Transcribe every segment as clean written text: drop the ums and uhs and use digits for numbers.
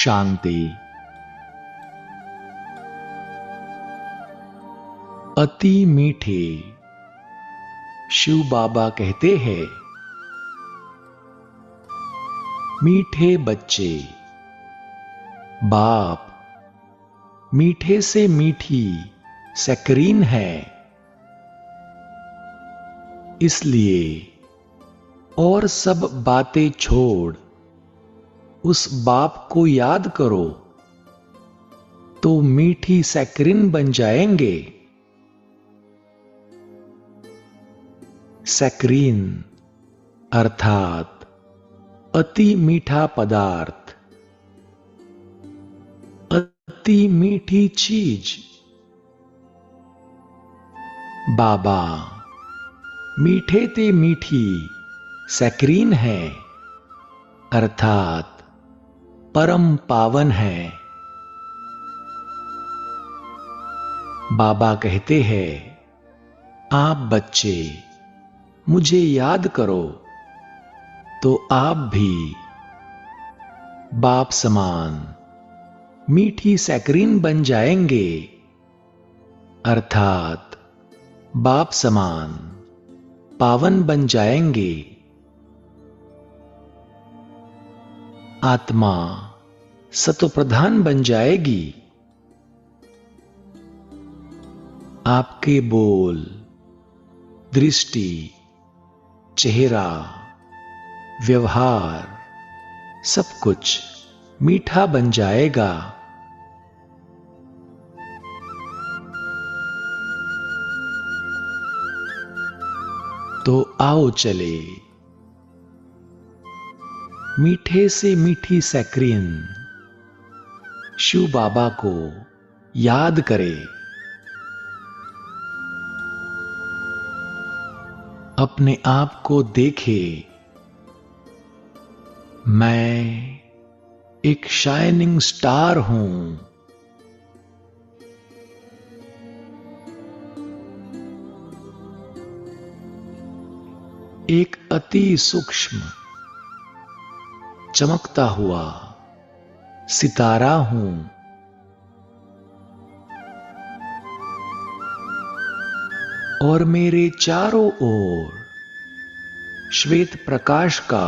शांति। अति मीठे शिव बाबा कहते हैं, मीठे बच्चे, बाप मीठे से मीठी सैकरीन है, इसलिए और सब बातें छोड़ उस बाप को याद करो तो मीठी सैकरीन बन जाएंगे। सैकरीन अर्थात अति मीठा पदार्थ, अति मीठी चीज। बाबा मीठे ते मीठी सैकरीन है, अर्थात परम पावन है। बाबा कहते हैं, आप बच्चे मुझे याद करो तो आप भी बाप समान मीठी सैकरीन बन जाएंगे, अर्थात बाप समान पावन बन जाएंगे। आत्मा सत्वप्रधान बन जाएगी। आपके बोल, दृष्टि, चेहरा, व्यवहार सब कुछ मीठा बन जाएगा। तो आओ चले मीठे से मीठी सैकरीन शिव बाबा को याद करें। अपने आप को देखे, मैं एक शाइनिंग स्टार हूं। एक अति सूक्ष्म चमकता हुआ सितारा हूं। और मेरे चारों ओर श्वेत प्रकाश का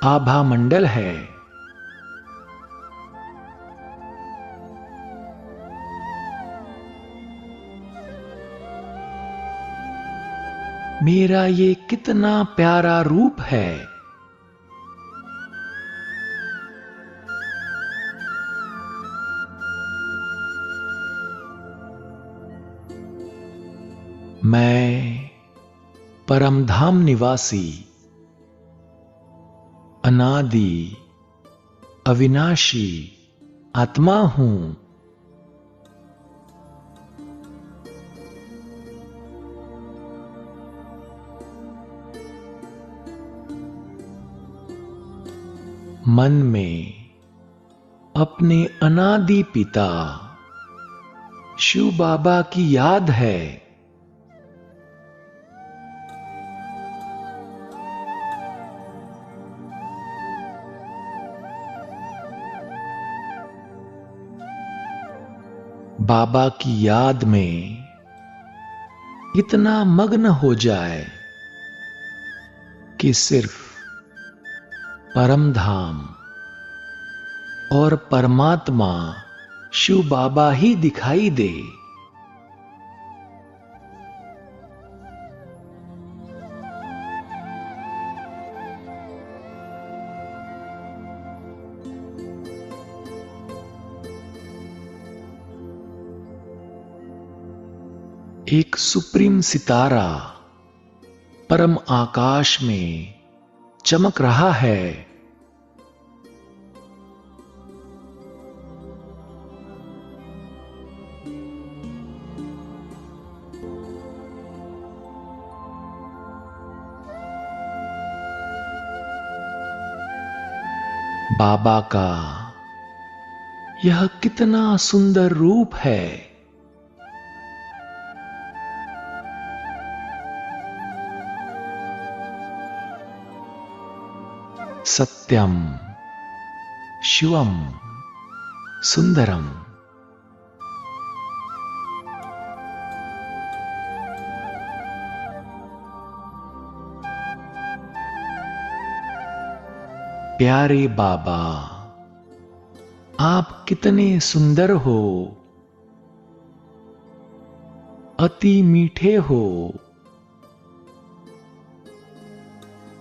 आभा मंडल है। मेरा ये कितना प्यारा रूप है। मैं परमधाम निवासी, अनादि अविनाशी आत्मा हूं। मन में अपने अनादि पिता शिव बाबा की याद है। बाबा की याद में इतना मग्न हो जाए कि सिर्फ परम धाम और परमात्मा शिव बाबा ही दिखाई दे। एक सुप्रीम सितारा परम आकाश में चमक रहा है। बाबा का यह कितना सुंदर रूप है। सत्यम शिवम सुंदरम। प्यारे बाबा, आप कितने सुंदर हो, अति मीठे हो,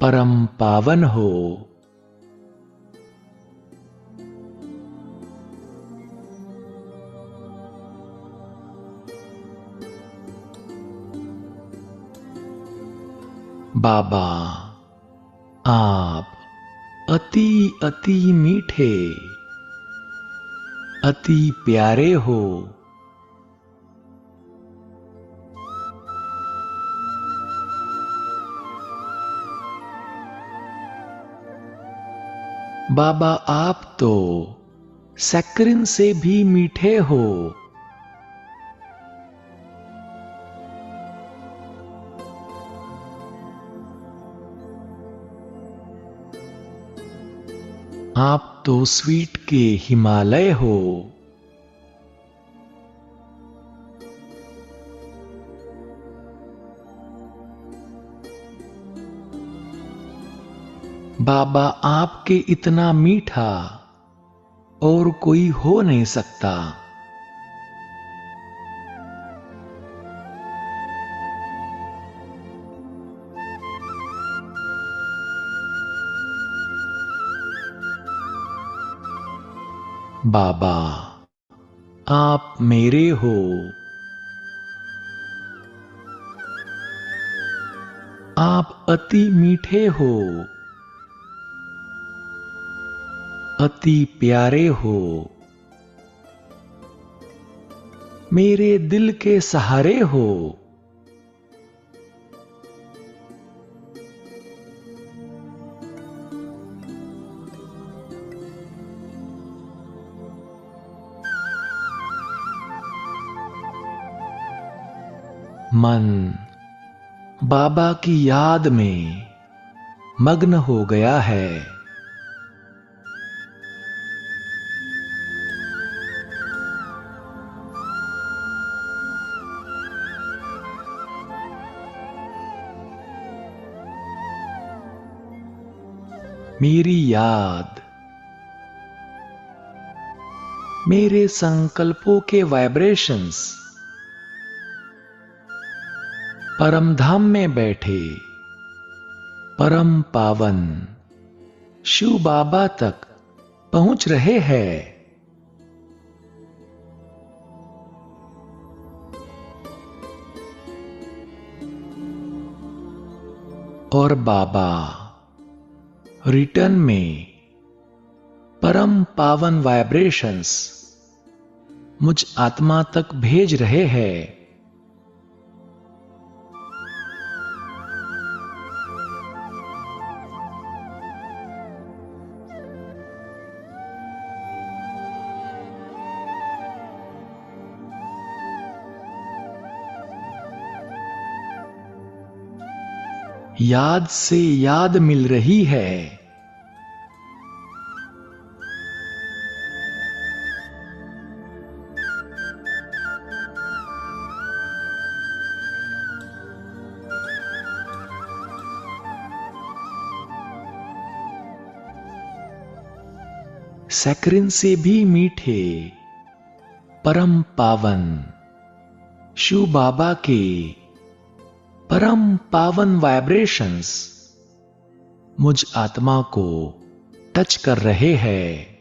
परम पावन हो। बाबा, आप अति अति मीठे, अति प्यारे हो। बाबा, आप तो सैक्रिन से भी मीठे हो। आप तो स्वीट के हिमालय हो। बाबा, आपके इतना मीठा और कोई हो नहीं सकता। बाबा, आप मेरे हो। आप अति मीठे हो, अति प्यारे हो, मेरे दिल के सहारे हो। मन बाबा की याद में मग्न हो गया है। मेरी याद मेरे संकल्पों के वाइब्रेशंस परम धाम में बैठे परम पावन शिव बाबा तक पहुंच रहे हैं। और बाबा रिटर्न में परम पावन वाइब्रेशंस मुझ आत्मा तक भेज रहे हैं। याद से याद मिल रही है। सैक्रिन से भी मीठे परम पावन शिव बाबा के परम पावन वाइब्रेशंस मुझ आत्मा को टच कर रहे हैं।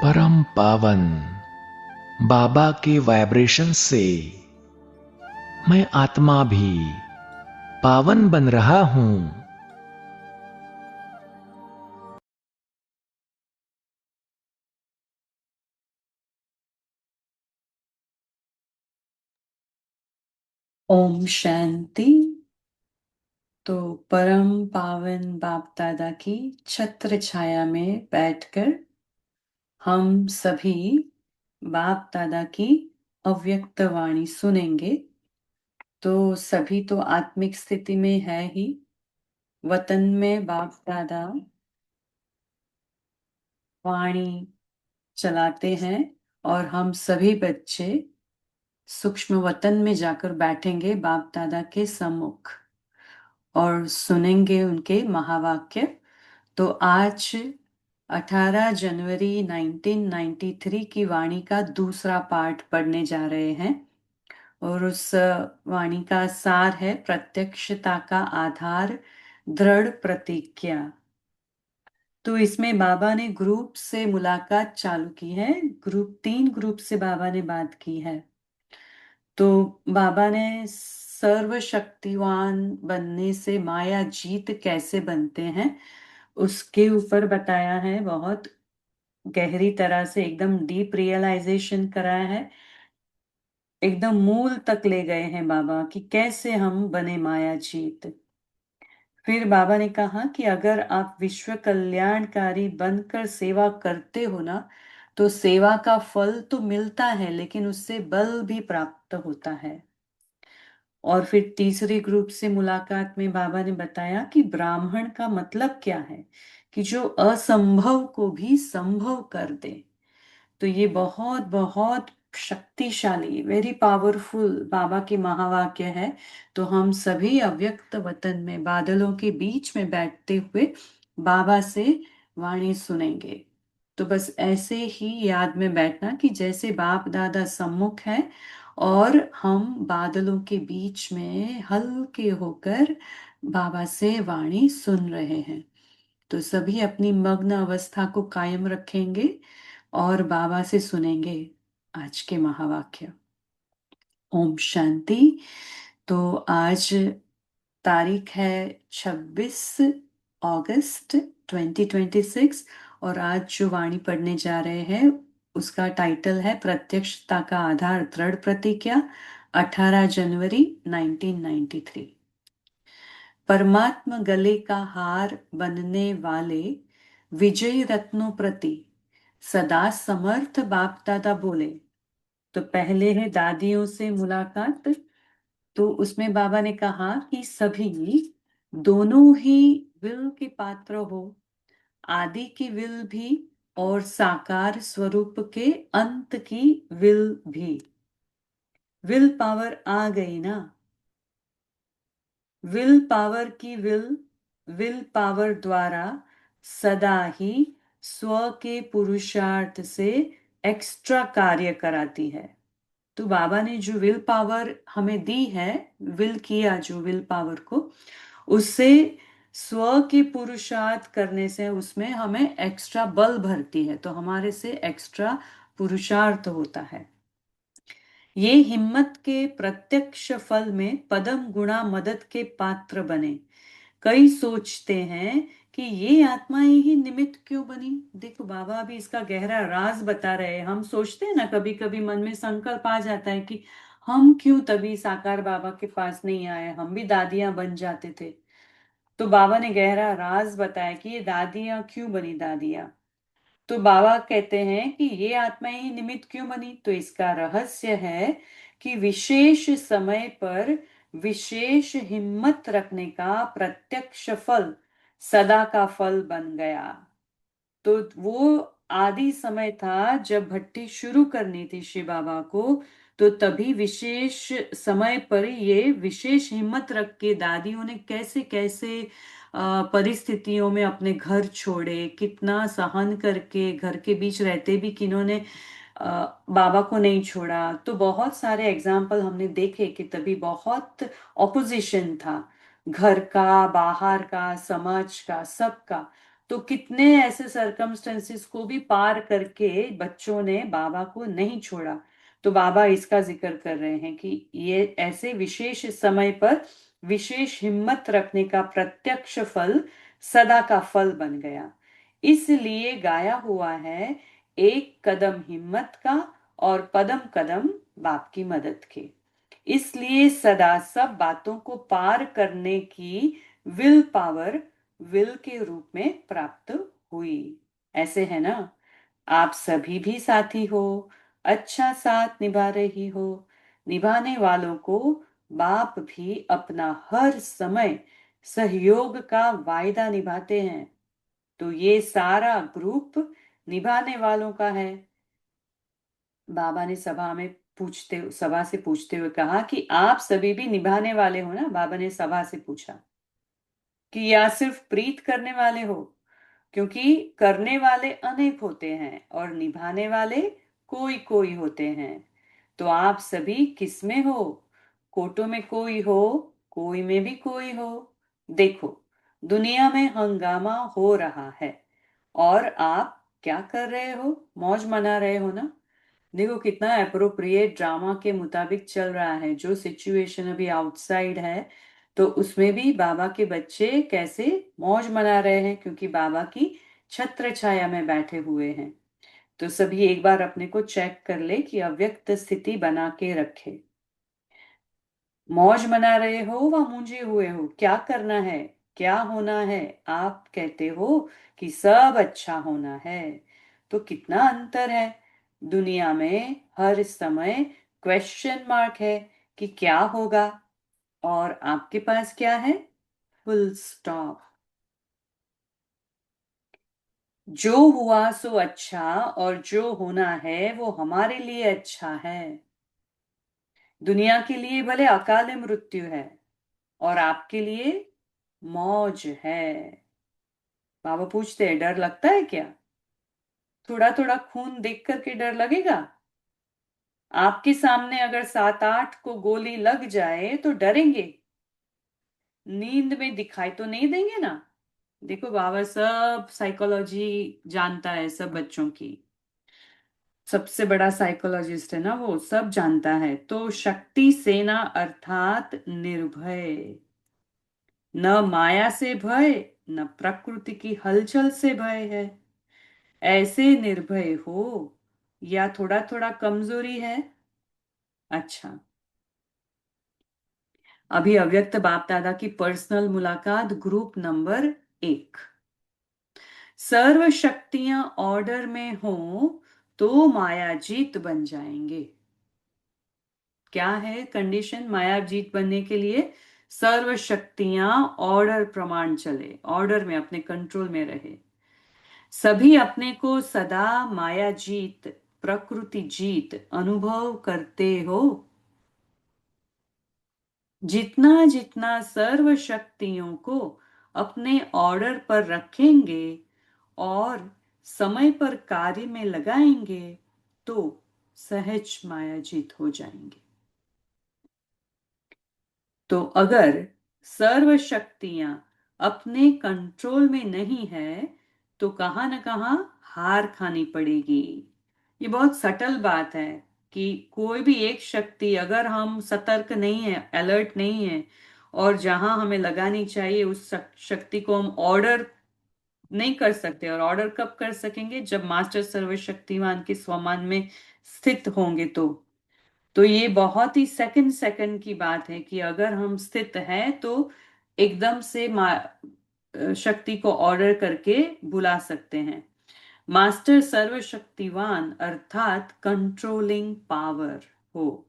परम पावन बाबा के वाइब्रेशन से मैं आत्मा भी पावन बन रहा हूं। ओम शांति। तो परम पावन बाप दादा की छत्र छाया में बैठकर हम सभी बाप दादा की अव्यक्त वाणी सुनेंगे। तो सभी तो आत्मिक स्थिति में है ही। वतन में बाप दादा वाणी चलाते हैं और हम सभी बच्चे सूक्ष्म वतन में जाकर बैठेंगे बाप दादा के सम्मुख और सुनेंगे उनके महावाक्य। तो आज 18 जनवरी 1993 की वाणी का दूसरा पाठ पढ़ने जा रहे हैं और उस वाणी का सार है प्रत्यक्षता का आधार दृढ़ प्रतिज्ञा। तो इसमें बाबा ने ग्रुप से मुलाकात चालू की है। तीन ग्रुप से बाबा ने बात की है। तो बाबा ने सर्वशक्तिवान बनने से माया जीत कैसे बनते हैं उसके ऊपर बताया है। बहुत गहरी तरह से एकदम डीप रियलाइजेशन कराया है। एकदम मूल तक ले गए हैं बाबा कि कैसे हम बने माया जीत। फिर बाबा ने कहा कि अगर आप विश्व कल्याणकारी बनकर सेवा करते हो ना, तो सेवा का फल तो मिलता है लेकिन उससे बल भी प्राप्त होता है। और फिर तीसरे ग्रुप से मुलाकात में बाबा ने बताया कि ब्राह्मण का मतलब क्या है, कि जो असंभव को भी संभव कर दे। तो ये बहुत बहुत शक्तिशाली, वेरी पावरफुल बाबा के महावाक्य है। तो हम सभी अव्यक्त वतन में बादलों के बीच में बैठते हुए बाबा से वाणी सुनेंगे। तो बस ऐसे ही याद में बैठना कि जैसे बाप दादा सम्मुख है और हम बादलों के बीच में हल्के होकर बाबा से वाणी सुन रहे हैं। तो सभी अपनी मग्न अवस्था को कायम रखेंगे और बाबा से सुनेंगे आज के महावाक्य। ओम शांति। तो आज तारीख है 26 अगस्त 2026 और आज जो वाणी पढ़ने जा रहे हैं उसका टाइटल है प्रत्यक्षता का आधार दृढ़ प्रतिज्ञा, 18 जनवरी 1993। परमात्मा गले का हार बनने वाले विजयी रत्नों प्रति सदा समर्थ बाप दादा बोले। तो पहले है दादियों से मुलाकात। तो उसमें बाबा ने कहा कि सभी दोनों ही विल के पात्र हो, आदि की विल भी और साकार स्वरूप के अंत की विल भी। विल पावर आ गई ना। विल पावर द्वारा सदा ही स्व के पुरुषार्थ से एक्स्ट्रा कार्य कराती है। तो बाबा ने जो विल पावर हमें दी है, विल किया जो विल पावर को, उससे स्व के पुरुषार्थ करने से उसमें हमें एक्स्ट्रा बल भरती है, तो हमारे से एक्स्ट्रा पुरुषार्थ होता है। ये हिम्मत के प्रत्यक्ष फल में पदम गुणा मदद के पात्र बने। कई सोचते हैं कि ये आत्माएं ही निमित्त क्यों बनी। देखो बाबा भी इसका गहरा राज बता रहे हैं। हम सोचते हैं ना, कभी कभी मन में संकल्प आ जाता है कि हम क्यों तभी साकार बाबा के पास नहीं आए, हम भी दादियां बन जाते थे। तो बाबा ने गहरा राज बताया कि ये दादियां क्यों बनी दादियां। तो बाबा कहते हैं कि ये आत्माएं ही निमित्त क्यों बनी। तो इसका रहस्य है कि विशेष समय पर विशेष हिम्मत रखने का प्रत्यक्ष फल सदा का फल बन गया। तो वो आदि समय था जब भट्टी शुरू करनी थी शिव बाबा को, तो तभी विशेष समय पर ये विशेष हिम्मत रख के दादियों ने कैसे कैसे परिस्थितियों में अपने घर छोड़े, कितना सहन करके घर के बीच रहते भी किन्होंने बाबा को नहीं छोड़ा। तो बहुत सारे एग्जाम्पल हमने देखे कि तभी बहुत ऑपोजिशन था, घर का, बाहर का, समाज का, सबका। तो कितने ऐसे सरकमस्टेंसेस को भी पार करके बच्चों ने बाबा को नहीं छोड़ा। तो बाबा इसका जिक्र कर रहे हैं कि ये ऐसे विशेष समय पर विशेष हिम्मत रखने का प्रत्यक्ष फल सदा का फल बन गया। इसलिए गाया हुआ है, एक कदम हिम्मत का और पदम कदम बाप की मदद के। इसलिए सदा सब बातों को पार करने की विल पावर विल के रूप में प्राप्त हुई। ऐसे है ना, आप सभी भी साथी हो, अच्छा साथ निभा रही हो। निभाने वालों को बाप भी अपना हर समय सहयोग का वायदा निभाते हैं। तो ये सारा ग्रुप निभाने वालों का है। बाबा ने सभा से पूछते हुए कहा कि आप सभी भी निभाने वाले हो ना। बाबा ने सभा से पूछा कि या सिर्फ प्रीत करने वाले हो, क्योंकि करने वाले अनेक होते हैं और निभाने वाले कोई कोई होते हैं। तो आप सभी किस में हो? कोटो में कोई हो, कोई में भी कोई हो। देखो, दुनिया में हंगामा हो रहा है और आप क्या कर रहे हो? मौज मना रहे हो ना। देखो कितना अप्रोप्रिएट ड्रामा के मुताबिक चल रहा है। जो सिचुएशन अभी आउटसाइड है, तो उसमें भी बाबा के बच्चे कैसे मौज मना रहे हैं, क्योंकि बाबा की छत्र छाया में बैठे हुए हैं। तो सभी एक बार अपने को चेक कर ले कि अव्यक्त स्थिति बना के रखे। मौज मना रहे हो व मूंझे हुए हो, क्या करना है, क्या होना है? आप कहते हो कि सब अच्छा होना है। तो कितना अंतर है। दुनिया में हर समय क्वेश्चन मार्क है कि क्या होगा, और आपके पास क्या है? Full stop. जो हुआ सो अच्छा, और जो होना है वो हमारे लिए अच्छा है। दुनिया के लिए भले अकाल मृत्यु है, और आपके लिए मौज है। बाबा पूछते हैं, डर लगता है क्या? थोड़ा थोड़ा खून देख करके डर लगेगा? आपके सामने अगर 7-8 को गोली लग जाए तो डरेंगे? नींद में दिखाई तो नहीं देंगे ना। देखो बाबा सब साइकोलॉजी जानता है, सब बच्चों की। सबसे बड़ा साइकोलॉजिस्ट है ना, वो सब जानता है। तो शक्ति सेना अर्थात निर्भय। न माया से भय, न प्रकृति की हलचल से भय है। ऐसे निर्भय हो, या थोड़ा थोड़ा कमजोरी है? अच्छा, अभी अव्यक्त बाप दादा की पर्सनल मुलाकात ग्रुप नंबर 1। सर्व शक्तियां ऑर्डर में हो तो माया जीत बन जाएंगे। क्या है कंडीशन माया जीत बनने के लिए? सर्व शक्तियां ऑर्डर प्रमाण चले, ऑर्डर में अपने कंट्रोल में रहे। सभी अपने को सदा माया जीत, प्रकृति जीत अनुभव करते हो। जितना जितना सर्व शक्तियों को अपने ऑर्डर पर रखेंगे और समय पर कार्य में लगाएंगे, तो सहज माया जीत हो जाएंगे। तो अगर सर्व शक्तियां अपने कंट्रोल में नहीं है, तो कहां ना कहां हार खानी पड़ेगी। ये बहुत सटल बात है कि कोई भी एक शक्ति, अगर हम सतर्क नहीं है, अलर्ट नहीं है, और जहां हमें लगानी चाहिए उस शक्ति को हम ऑर्डर नहीं कर सकते। और ऑर्डर कब कर सकेंगे? जब मास्टर सर्वशक्तिमान के स्वमान में स्थित होंगे। तो ये बहुत ही सेकंड सेकंड की बात है कि अगर हम स्थित हैं तो एकदम से शक्ति को ऑर्डर करके बुला सकते हैं। मास्टर सर्वशक्तिवान अर्थात कंट्रोलिंग पावर हो।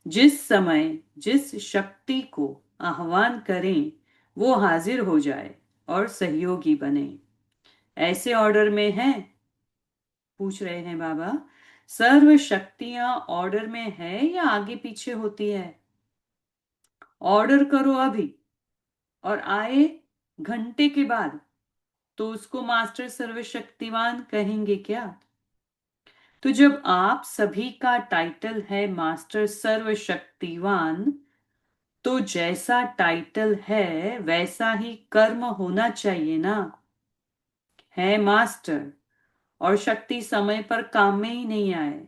जिस समय जिस शक्ति को आह्वान करें, वो हाजिर हो जाए और सहयोगी बने। ऐसे ऑर्डर में है? पूछ रहे हैं बाबा। सर्व शक्तियां ऑर्डर में है या आगे पीछे होती है? ऑर्डर करो अभी और आए घंटे के बाद, तो उसको मास्टर सर्वशक्तिवान कहेंगे क्या? तो जब आप सभी का टाइटल है मास्टर सर्वशक्तिवान, तो जैसा टाइटल है वैसा ही कर्म होना चाहिए ना। है मास्टर और शक्ति समय पर काम में ही नहीं आए,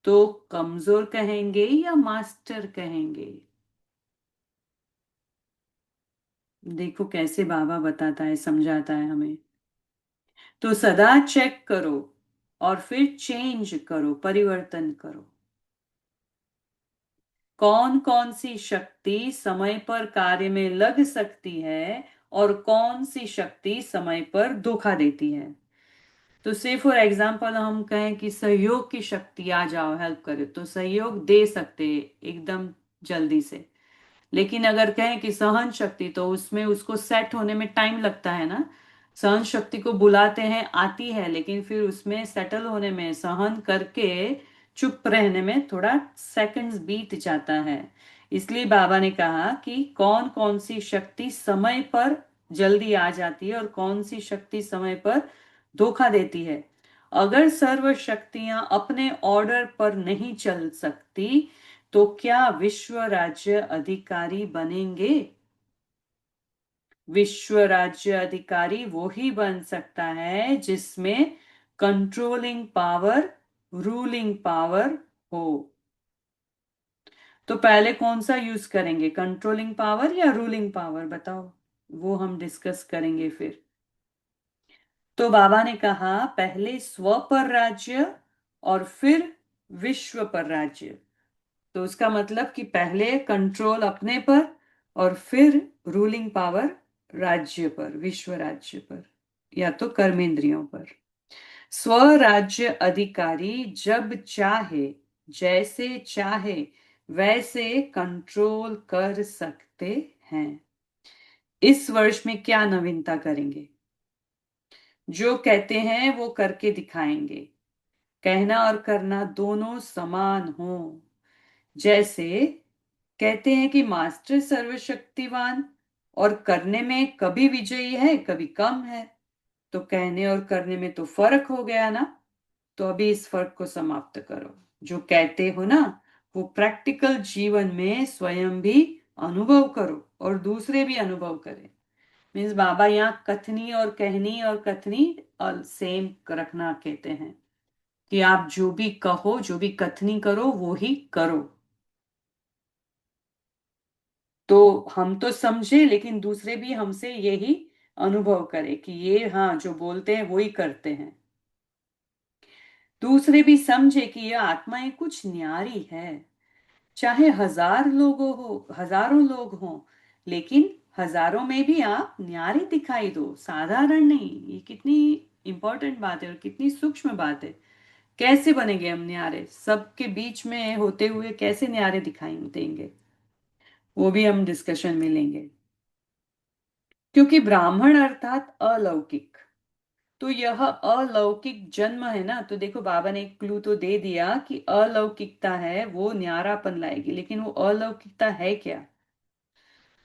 तो कमजोर कहेंगे या मास्टर कहेंगे? देखो कैसे बाबा बताता है, समझाता है हमें। तो सदा चेक करो और फिर चेंज करो, परिवर्तन करो। कौन कौन सी शक्ति समय पर कार्य में लग सकती है और कौन सी शक्ति समय पर धोखा देती है। तो से फॉर एग्जाम्पल हम कहें कि सहयोग की शक्ति आ जाओ हेल्प करे, तो सहयोग दे सकते हैं एकदम जल्दी से। लेकिन अगर कहें कि सहन शक्ति, तो उसमें उसको सेट होने में टाइम लगता है ना। सहन शक्ति को बुलाते हैं, आती है, लेकिन फिर उसमें सेटल होने में, सहन करके चुप रहने में थोड़ा सेकंड्स बीत जाता है। इसलिए बाबा ने कहा कि कौन कौन सी शक्ति समय पर जल्दी आ जाती है और कौन सी शक्ति समय पर धोखा देती है। अगर सर्व शक्तियां अपने ऑर्डर पर नहीं चल सकती, तो क्या विश्व राज्य अधिकारी बनेंगे? विश्व राज्य अधिकारी वो ही बन सकता है जिसमें कंट्रोलिंग पावर, रूलिंग पावर हो। तो पहले कौन सा यूज करेंगे, कंट्रोलिंग पावर या रूलिंग पावर, बताओ। वो हम डिस्कस करेंगे फिर। तो बाबा ने कहा पहले स्व पर राज्य और फिर विश्व पर राज्य। तो उसका मतलब कि पहले कंट्रोल अपने पर और फिर रूलिंग पावर राज्य पर, विश्व राज्य पर या तो कर्मेंद्रियों पर। स्वराज्य अधिकारी जब चाहे, जैसे चाहे वैसे कंट्रोल कर सकते हैं। इस वर्ष में क्या नवीनता करेंगे? जो कहते हैं वो करके दिखाएंगे। कहना और करना दोनों समान हो। जैसे कहते हैं कि मास्टर सर्वशक्तिवान, और करने में कभी विजयी है कभी कम है। तो कहने और करने में तो फर्क हो गया ना। तो अभी इस फर्क को समाप्त करो। जो कहते हो ना, वो प्रैक्टिकल जीवन में स्वयं भी अनुभव करो और दूसरे भी अनुभव करें। मीन्स बाबा यहाँ कथनी और कहनी और कथनी और सेम रखना कहते हैं कि आप जो भी कहो, जो भी कथनी करो वो ही करो। तो हम तो समझे, लेकिन दूसरे भी हमसे यही अनुभव करें कि ये हाँ जो बोलते हैं वो ही करते हैं। दूसरे भी समझे कि यह आत्माएं कुछ न्यारी है। चाहे हजारों लोग हों, लेकिन हजारों में भी आप न्यारे दिखाई दो, साधारण नहीं। ये कितनी इंपॉर्टेंट बात है और कितनी सूक्ष्म बात है। कैसे बनेंगे हम न्यारे, सबके बीच में होते हुए कैसे न्यारे दिखाई देंगे, वो भी हम डिस्कशन में लेंगे। क्योंकि ब्राह्मण अर्थात अलौकिक, तो यह अलौकिक जन्म है ना। तो देखो बाबा ने एक क्लू तो दे दिया कि अलौकिकता है वो न्यारापन लाएगी, लेकिन वो अलौकिकता है क्या?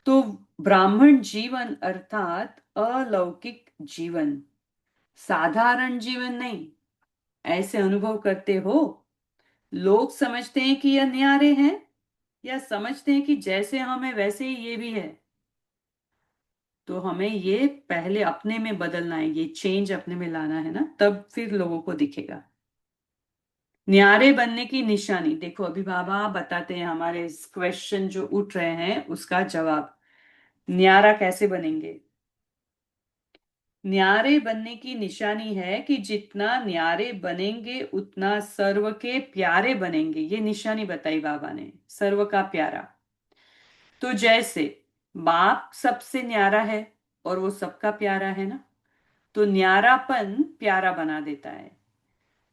तो ब्राह्मण जीवन अर्थात अलौकिक जीवन, साधारण जीवन नहीं। ऐसे अनुभव करते हो। लोग समझते हैं कि यह न्यारे हैं, या समझते हैं कि जैसे हम हैं वैसे ही ये भी है। तो हमें ये पहले अपने में बदलना है, ये चेंज अपने में लाना है ना, तब फिर लोगों को दिखेगा। न्यारे बनने की निशानी देखो, अभी बाबा बताते हैं हमारे इस क्वेश्चन जो उठ रहे हैं उसका जवाब। न्यारा कैसे बनेंगे? न्यारे बनने की निशानी है कि जितना न्यारे बनेंगे उतना सर्व के प्यारे बनेंगे। ये निशानी बताई बाबा ने, सर्व का प्यारा। तो जैसे बाप सबसे न्यारा है और वो सबका प्यारा है ना, तो न्यारापन प्यारा बना देता है।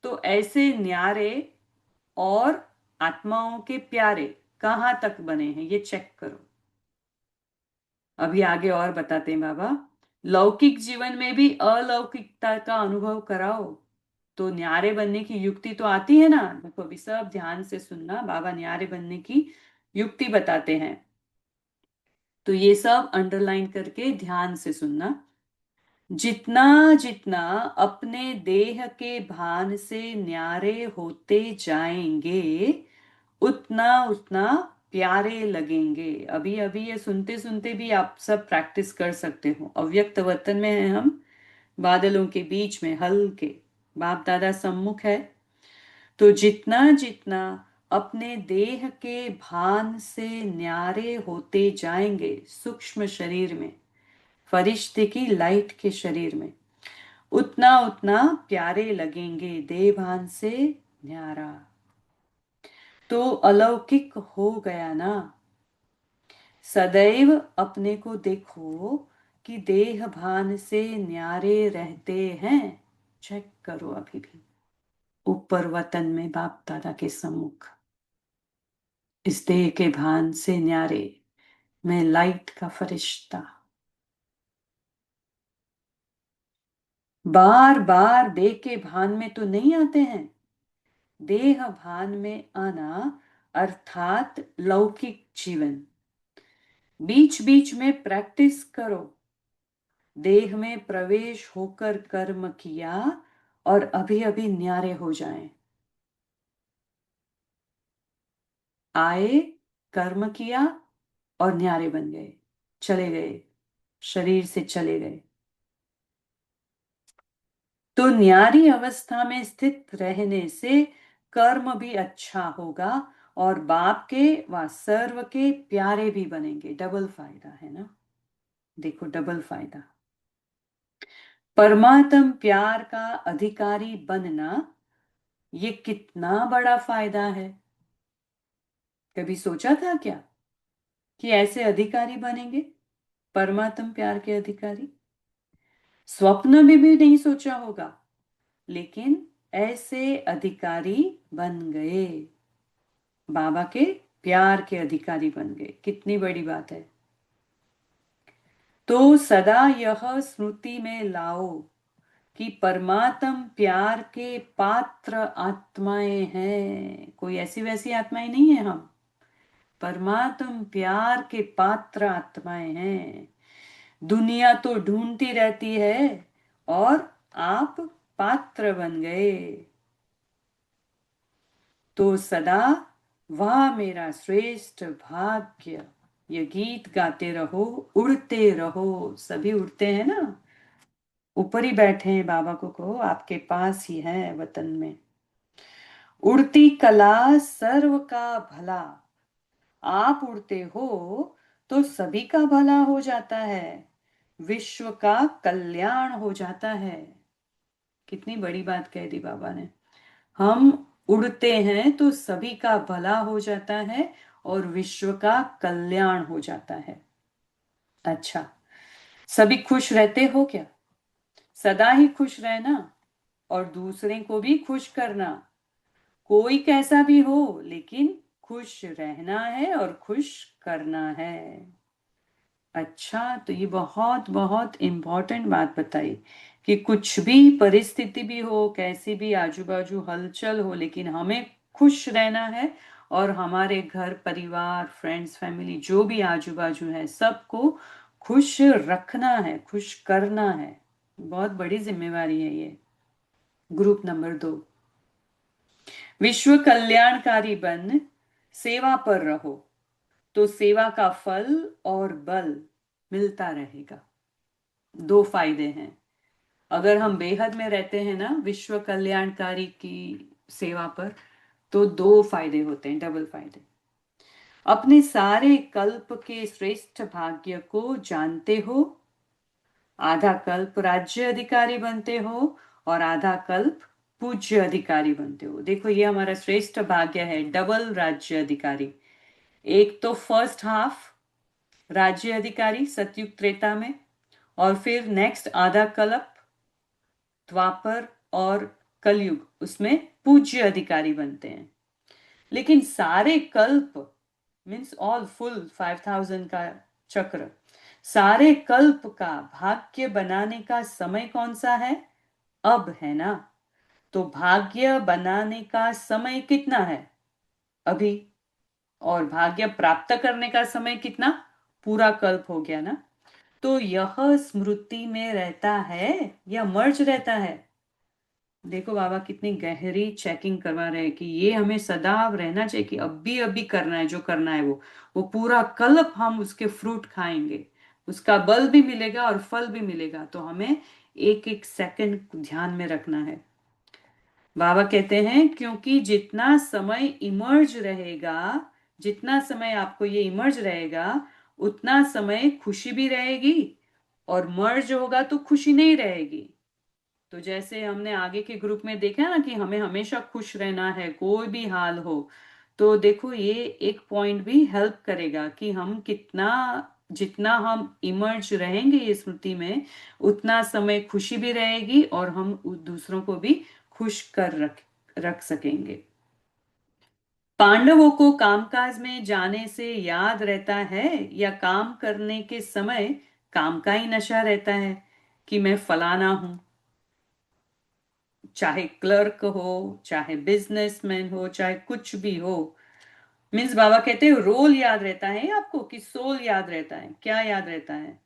तो ऐसे न्यारे और आत्माओं के प्यारे कहाँ तक बने हैं ये चेक करो। अभी आगे और बताते हैं बाबा। लौकिक जीवन में भी अलौकिकता का अनुभव कराओ, तो न्यारे बनने की युक्ति तो आती है ना। देखो अभी सब ध्यान से सुनना, बाबा न्यारे बनने की युक्ति बताते हैं। तो ये सब अंडरलाइन करके ध्यान से सुनना। जितना जितना अपने देह के भान से न्यारे होते जाएंगे, उतना उतना प्यारे लगेंगे। अभी अभी ये सुनते सुनते भी आप सब प्रैक्टिस कर सकते हो। अव्यक्त वतन में है हम, बादलों के बीच में हल्के, बाप दादा सम्मुख है। तो जितना जितना अपने देह के भान से न्यारे होते जाएंगे, सूक्ष्म शरीर में, फरिश्ते की लाइट के शरीर में, उतना उतना प्यारे लगेंगे देह भान से न्यारा। तो अलौकिक हो गया ना। सदैव अपने को देखो कि देह भान से न्यारे रहते हैं। चेक करो अभी भी ऊपर वतन में बाप दादा के सम्मुख, इस देह के भान से न्यारे, मैं लाइट का फरिश्ता। बार बार देह के भान में तो नहीं आते हैं। देह भान में आना अर्थात लौकिक जीवन। बीच बीच में प्रैक्टिस करो। देह में प्रवेश होकर कर्म किया और अभी अभी न्यारे हो जाएं। आए, कर्म किया और न्यारे बन गए, चले गए, शरीर से चले गए। तो न्यारी अवस्था में स्थित रहने से कर्म भी अच्छा होगा और बाप के व सर्व के प्यारे भी बनेंगे। डबल फायदा है ना। देखो डबल फायदा। परमात्म प्यार का अधिकारी बनना, ये कितना बड़ा फायदा है। कभी सोचा था क्या कि ऐसे अधिकारी बनेंगे, परमात्म प्यार के अधिकारी? स्वप्न में भी नहीं सोचा होगा, लेकिन ऐसे अधिकारी बन गए। बाबा के प्यार के अधिकारी बन गए, कितनी बड़ी बात है। तो सदा यह स्मृति में लाओ कि परमात्म प्यार के पात्र आत्माएं हैं। कोई ऐसी वैसी आत्माएं नहीं है हम, परमात्म प्यार के पात्र आत्माएं हैं। दुनिया तो ढूंढती रहती है और आप पात्र बन गए। तो सदा वाह मेरा श्रेष्ठ भाग्य, ये गीत गाते रहो, उड़ते रहो। सभी उड़ते हैं ना, ऊपर ही बैठे हैं, बाबा को कहो आपके पास ही है वतन में। उड़ती कला सर्व का भला, आप उड़ते हो तो सभी का भला हो जाता है, विश्व का कल्याण हो जाता है। कितनी बड़ी बात कह दी बाबा ने। हम उड़ते हैं तो सभी का भला हो जाता है और विश्व का कल्याण हो जाता है। अच्छा, सभी खुश रहते हो क्या? सदा ही खुश रहना और दूसरे को भी खुश करना। कोई कैसा भी हो, लेकिन खुश रहना है और खुश करना है। अच्छा, तो ये बहुत बहुत इम्पोर्टेंट बात बताई कि कुछ भी परिस्थिति भी हो, कैसी भी आजू बाजू हलचल हो, लेकिन हमें खुश रहना है और हमारे घर परिवार फ्रेंड्स फैमिली जो भी आजू बाजू है सबको खुश रखना है, खुश करना है। बहुत बड़ी जिम्मेवारी है ये। ग्रुप नंबर 2, विश्व कल्याणकारी बन सेवा पर रहो तो सेवा का फल और बल मिलता रहेगा। दो फायदे हैं। अगर हम बेहद में रहते हैं ना विश्व कल्याणकारी की सेवा पर, तो दो फायदे होते हैं, डबल फायदे। अपने सारे कल्प के श्रेष्ठ भाग्य को जानते हो, आधा कल्प राज्य अधिकारी बनते हो और आधा कल्प पूज्य अधिकारी बनते हो। देखो ये हमारा श्रेष्ठ भाग्य है, डबल राज्य अधिकारी। एक तो फर्स्ट हाफ राज्य अधिकारी सतयुग त्रेता में, और फिर नेक्स्ट आधा कल्प द्वापर और कलयुग, उसमें पूज्य अधिकारी बनते हैं। लेकिन सारे कल्प मीन्स ऑल फुल 5000 का चक्र, सारे कल्प का भाग्य बनाने का समय कौन सा है? अब है ना। तो भाग्य बनाने का समय कितना है? अभी। और भाग्य प्राप्त करने का समय कितना? पूरा कल्प हो गया ना। तो यह स्मृति में रहता है या मर्ज रहता है? देखो बाबा कितनी गहरी चेकिंग करवा रहे हैं कि ये हमें सदा रहना चाहिए कि अभी अभी करना है, जो करना है वो पूरा कल्प हम उसके फ्रूट खाएंगे, उसका बल भी मिलेगा और फल भी मिलेगा। तो हमें एक एक सेकंड ध्यान में रखना है। बाबा कहते हैं क्योंकि जितना समय इमर्ज रहेगा, जितना समय आपको ये इमर्ज रहेगा, उतना समय खुशी भी रहेगी, और मर्ज होगा तो खुशी नहीं रहेगी। तो जैसे हमने आगे के ग्रुप में देखा ना कि हमें हमेशा खुश रहना है कोई भी हाल हो, तो देखो ये एक पॉइंट भी हेल्प करेगा कि हम कितना, जितना हम इमर्ज रहेंगे ये स्मृति में, उतना समय खुशी भी रहेगी और हम दूसरों को भी खुश कर रख सकेंगे। पांडवों को कामकाज में जाने से याद रहता है या काम करने के समय काम का ही नशा रहता है कि मैं फलाना हूं? चाहे क्लर्क हो, चाहे बिजनेसमैन हो, चाहे कुछ भी हो। मीन्स बाबा कहते हैं रोल याद रहता है आपको कि सोल याद रहता है? क्या याद रहता है?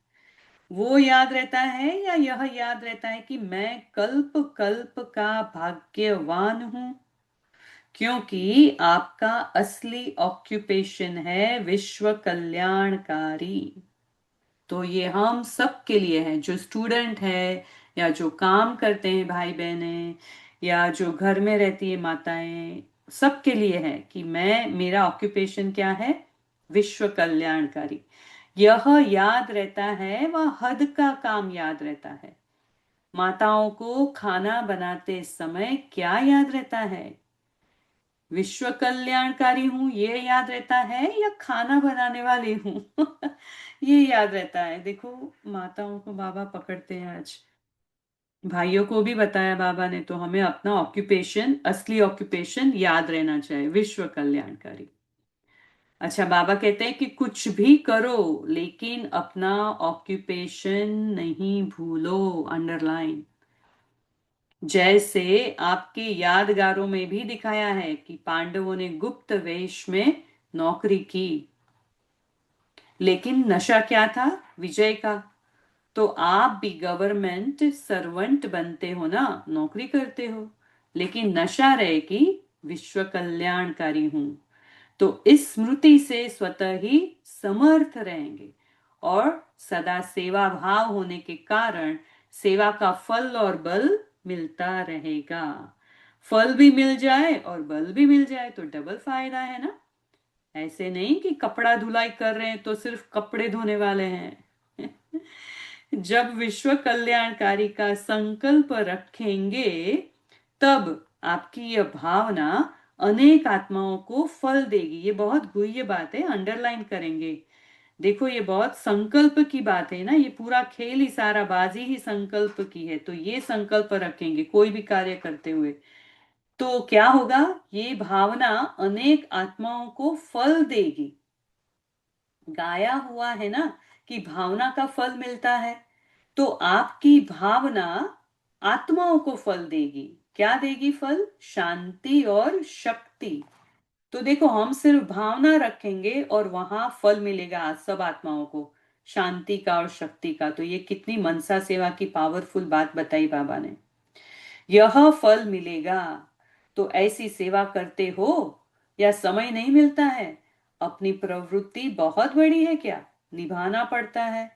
वो याद रहता है या यह याद रहता है कि मैं कल्प कल्प का भाग्यवान हूं क्योंकि आपका असली ऑक्यूपेशन है विश्व कल्याणकारी। तो ये हम सब के लिए है, जो स्टूडेंट है या जो काम करते हैं भाई बहनें या जो घर में रहती है माताएं, सबके लिए है कि मैं, मेरा ऑक्यूपेशन क्या है? विश्व कल्याणकारी। यह याद रहता है, वह हद का काम याद रहता है। माताओं को खाना बनाते समय क्या याद रहता है? विश्व कल्याणकारी हूं ये याद रहता है या खाना बनाने वाली हूं? ये याद रहता है। देखो माताओं को बाबा पकड़ते हैं आज, भाइयों को भी बताया बाबा ने, तो हमें अपना ऑक्यूपेशन, असली ऑक्यूपेशन याद रहना चाहिए, विश्व कल्याणकारी। अच्छा, बाबा कहते हैं कि कुछ भी करो लेकिन अपना ऑक्यूपेशन नहीं भूलो, अंडरलाइन। जैसे आपके यादगारों में भी दिखाया है कि पांडवों ने गुप्त वेश में नौकरी की, लेकिन नशा क्या था? विजय का। तो आप भी गवर्नमेंट सर्वेंट बनते हो ना, नौकरी करते हो, लेकिन नशा रहे कि विश्व कल्याणकारी हूं। तो इस स्मृति से स्वतः ही समर्थ रहेंगे और सदा सेवा भाव होने के कारण सेवा का फल और बल मिलता रहेगा। फल भी मिल जाए और बल भी मिल जाए तो डबल फायदा है ना। ऐसे नहीं कि कपड़ा धुलाई कर रहे हैं तो सिर्फ कपड़े धोने वाले हैं। जब विश्व कल्याणकारी का संकल्प रखेंगे तब आपकी यह भावना अनेक आत्माओं को फल देगी। ये बहुत गुह्य बात है, अंडरलाइन करेंगे। देखो ये बहुत संकल्प की बात है ना, ये पूरा खेल ही, सारा बाजी ही संकल्प की है। तो ये संकल्प रखेंगे कोई भी कार्य करते हुए तो क्या होगा? ये भावना अनेक आत्माओं को फल देगी। गाया हुआ है ना कि भावना का फल मिलता है, तो आपकी भावना आत्माओं को फल देगी। क्या देगी फल? शांति और शक्ति। तो देखो हम सिर्फ भावना रखेंगे और वहां फल मिलेगा सब आत्माओं को, शांति का और शक्ति का। तो ये कितनी मनसा सेवा की पावरफुल बात बताई बाबा ने। यह फल मिलेगा। तो ऐसी सेवा करते हो या समय नहीं मिलता है? अपनी प्रवृत्ति बहुत बड़ी है क्या? निभाना पड़ता है।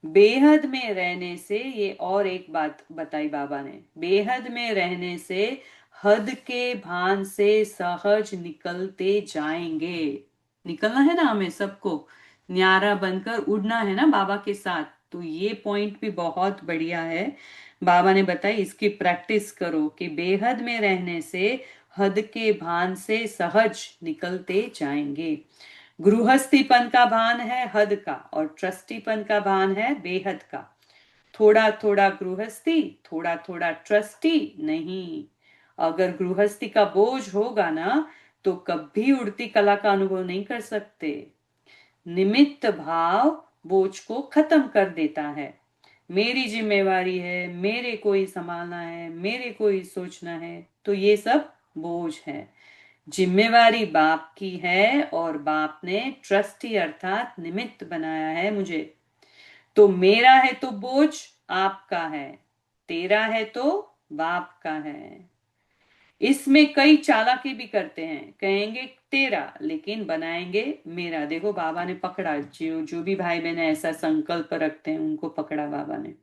बेहद में रहने से, ये और एक बात बताई बाबा ने, बेहद में रहने से हद के भान से सहज निकलते जाएंगे। निकलना है ना हमें सबको, न्यारा बनकर उड़ना है ना बाबा के साथ। तो ये पॉइंट भी बहुत बढ़िया है, बाबा ने बताई, इसकी प्रैक्टिस करो कि बेहद में रहने से हद के भान से सहज निकलते जाएंगे। गृहस्थीपन का भान है हद का और ट्रस्टीपन का भान है बेहद का। थोड़ा थोड़ा गृहस्थी, थोड़ा थोड़ा ट्रस्टी नहीं। अगर गृहस्थी का बोझ होगा ना तो कभी उड़ती कला का अनुभव नहीं कर सकते। निमित्त भाव बोझ को खत्म कर देता है। मेरी जिम्मेवारी है, मेरे को ही संभालना है, मेरे को ही सोचना है, तो ये सब बोझ है। जिम्मेवारी बाप की है और बाप ने ट्रस्टी अर्थात निमित्त बनाया है मुझे। तो मेरा है तो बोझ आपका है, तेरा है तो बाप का है। इसमें कई चालाकी भी करते हैं, कहेंगे तेरा लेकिन बनाएंगे मेरा। देखो बाबा ने पकड़ा, जो जो भी भाई बहन ऐसा संकल्प रखते हैं उनको पकड़ा बाबा ने।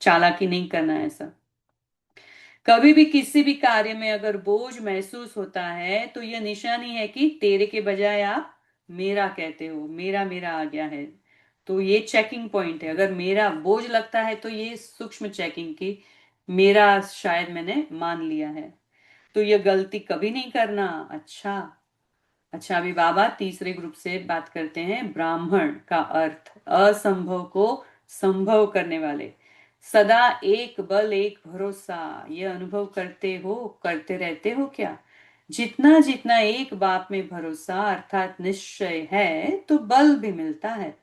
चालाकी नहीं करना है ऐसा। कभी भी किसी भी कार्य में अगर बोझ महसूस होता है तो यह निशानी है कि तेरे के बजाय आप मेरा कहते हो, मेरा मेरा आ गया है। तो ये चेकिंग पॉइंट है। अगर मेरा बोझ लगता है तो ये सूक्ष्म चेकिंग की, मेरा शायद मैंने मान लिया है। तो ये गलती कभी नहीं करना। अच्छा, अच्छा, अभी बाबा तीसरे ग्रुप से बात करते हैं। ब्राह्मण का अर्थ असंभव को संभव करने वाले। सदा एक बल एक भरोसा, ये अनुभव करते हो, करते रहते हो क्या? जितना जितना एक बात में भरोसा अर्थात निश्चय है तो बल भी मिलता है,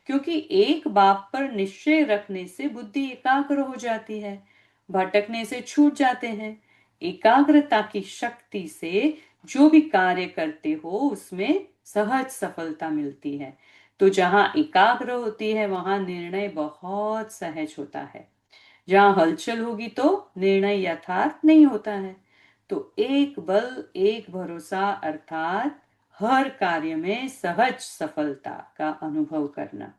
क्योंकि एक बात पर निश्चय रखने से बुद्धि एकाग्र हो जाती है, भटकने से छूट जाते हैं। एकाग्रता की शक्ति से जो भी कार्य करते हो उसमें सहज सफलता मिलती है। तो जहां एकाग्र होती है वहां निर्णय बहुत सहज होता है। जहां हलचल होगी तो निर्णय यथार्थ नहीं होता है। तो एक बल एक भरोसा अर्थात हर कार्य में सहज सफलता का अनुभव करना।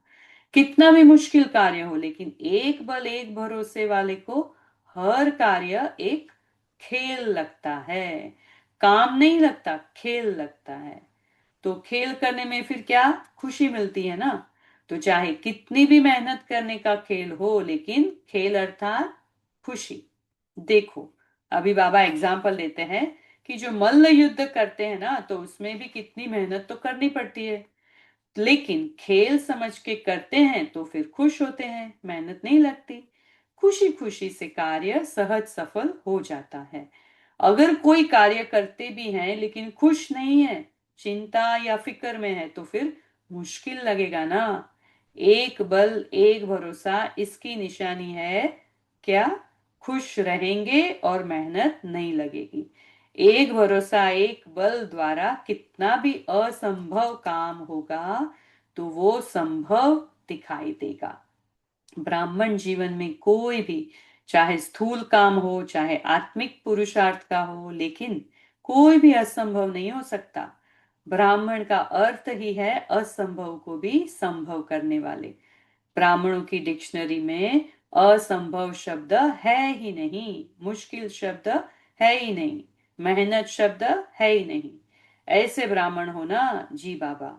कितना भी मुश्किल कार्य हो, लेकिन एक बल एक भरोसे वाले को हर कार्य एक खेल लगता है, काम नहीं लगता, खेल लगता है। तो खेल करने में फिर क्या खुशी मिलती है ना। तो चाहे कितनी भी मेहनत करने का खेल हो, लेकिन खेल अर्थात खुशी। देखो, अभी बाबा एग्जाम्पल देते हैं कि जो मल्ल युद्ध करते हैं ना, तो उसमें भी कितनी मेहनत तो करनी पड़ती है, लेकिन खेल समझ के करते हैं तो फिर खुश होते हैं, मेहनत नहीं लगती। खुशी खुशी से कार्य सहज सफल हो जाता है। अगर कोई कार्य करते भी हैं लेकिन खुश नहीं है, चिंता या फिक्र में है, तो फिर मुश्किल लगेगा ना। एक बल एक भरोसा इसकी निशानी है क्या? खुश रहेंगे और मेहनत नहीं लगेगी। एक भरोसा एक बल द्वारा कितना भी असंभव काम होगा तो वो संभव दिखाई देगा। ब्राह्मण जीवन में कोई भी, चाहे स्थूल काम हो चाहे आत्मिक पुरुषार्थ का हो, लेकिन कोई भी असंभव नहीं हो सकता। ब्राह्मण का अर्थ ही है असंभव को भी संभव करने वाले। ब्राह्मणों की डिक्शनरी में असंभव शब्द है ही नहीं, मुश्किल शब्द है ही नहीं, मेहनत शब्द है ही नहीं। ऐसे ब्राह्मण होना जी बाबा।